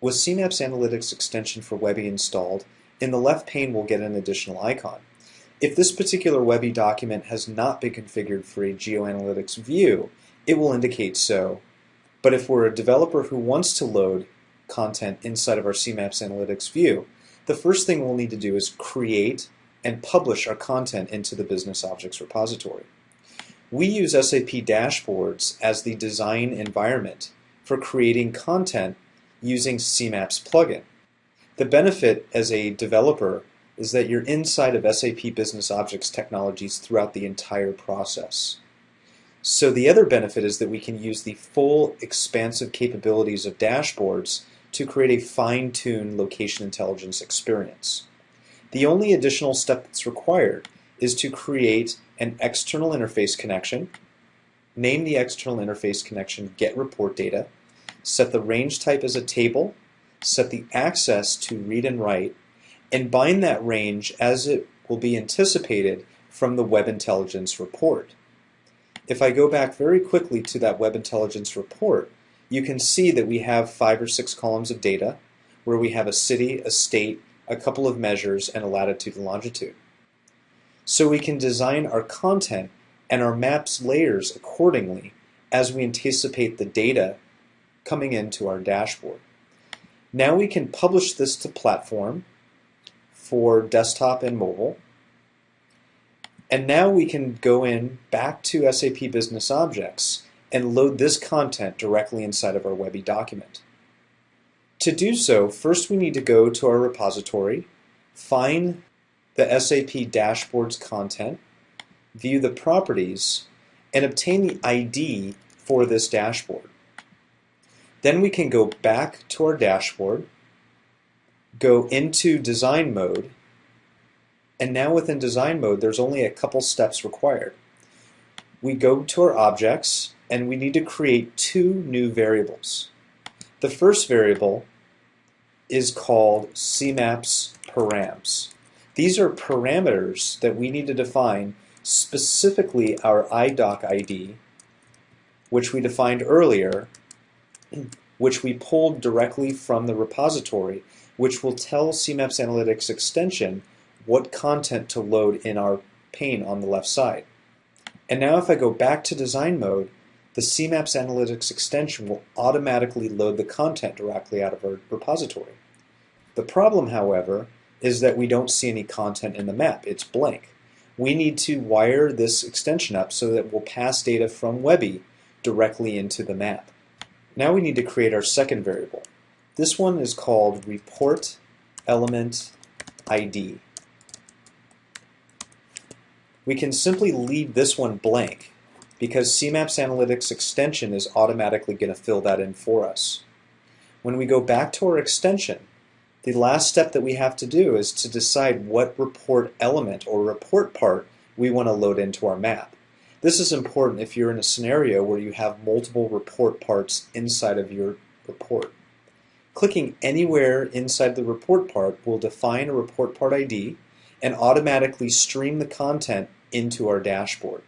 With CMaps Analytics extension for Webi installed, in the left pane we'll get an additional icon. If this particular Webi document has not been configured for a GeoAnalytics view, it will indicate so. But if we're a developer who wants to load content inside of our CMaps Analytics view, the first thing we'll need to do is create and publish our content into the Business Objects repository. We use SAP dashboards as the design environment for creating content using CMaps Plugin. The benefit as a developer is that you're inside of SAP Business Objects technologies throughout the entire process. So the other benefit is that we can use the full expansive capabilities of dashboards to create a fine-tuned location intelligence experience. The only additional step that's required is to create an external interface connection, name the external interface connection Get Report Data, set the range type as a table, set the access to read and write, and bind that range as it will be anticipated from the Web Intelligence report. If I go back very quickly to that Web Intelligence report, you can see that we have 5 or 6 columns of data where we have a city, a state, a couple of measures, and a latitude and longitude. So we can design our content and our maps layers accordingly as we anticipate the data coming into our dashboard. Now we can publish this to platform for desktop and mobile. And now we can go in back to SAP Business Objects and load this content directly inside of our Webi document. To do so, first we need to go to our repository, find the SAP Dashboards content, view the properties, and obtain the ID for this dashboard. Then we can go back to our dashboard, go into design mode, and now within design mode there's only a couple steps required. We go to our objects and we need to create 2 new variables. The first variable is called CMaps params. These are parameters that we need to define, specifically our iDoc ID, which we defined earlier, which we pulled directly from the repository, which will tell CMaps Analytics extension what content to load in our pane on the left side. And now if I go back to design mode, the CMaps Analytics extension will automatically load the content directly out of our repository. The problem, however, is that we don't see any content in the map. It's blank. We need to wire this extension up so that we'll pass data from Webi directly into the map. Now we need to create our second variable. This one is called Report Element ID. We can simply leave this one blank because CMaps Analytics extension is automatically going to fill that in for us. When we go back to our extension, the last step that we have to do is to decide what report element or report part we want to load into our map. This is important if you're in a scenario where you have multiple report parts inside of your report. Clicking anywhere inside the report part will define a report part ID and automatically stream the content into our dashboard.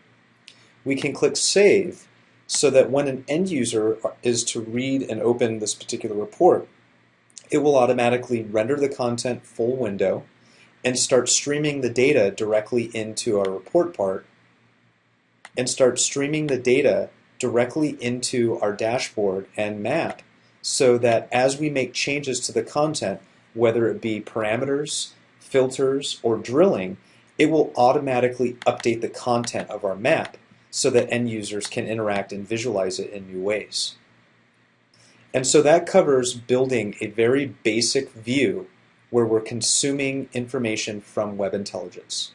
We can click Save so that when an end user is to read and open this particular report, it will automatically render the content full window and start streaming the data directly into our report part and start streaming the data directly into our dashboard and map so that as we make changes to the content, whether it be parameters, filters, or drilling, it will automatically update the content of our map so that end users can interact and visualize it in new ways. And so that covers building a very basic view where we're consuming information from Web Intelligence.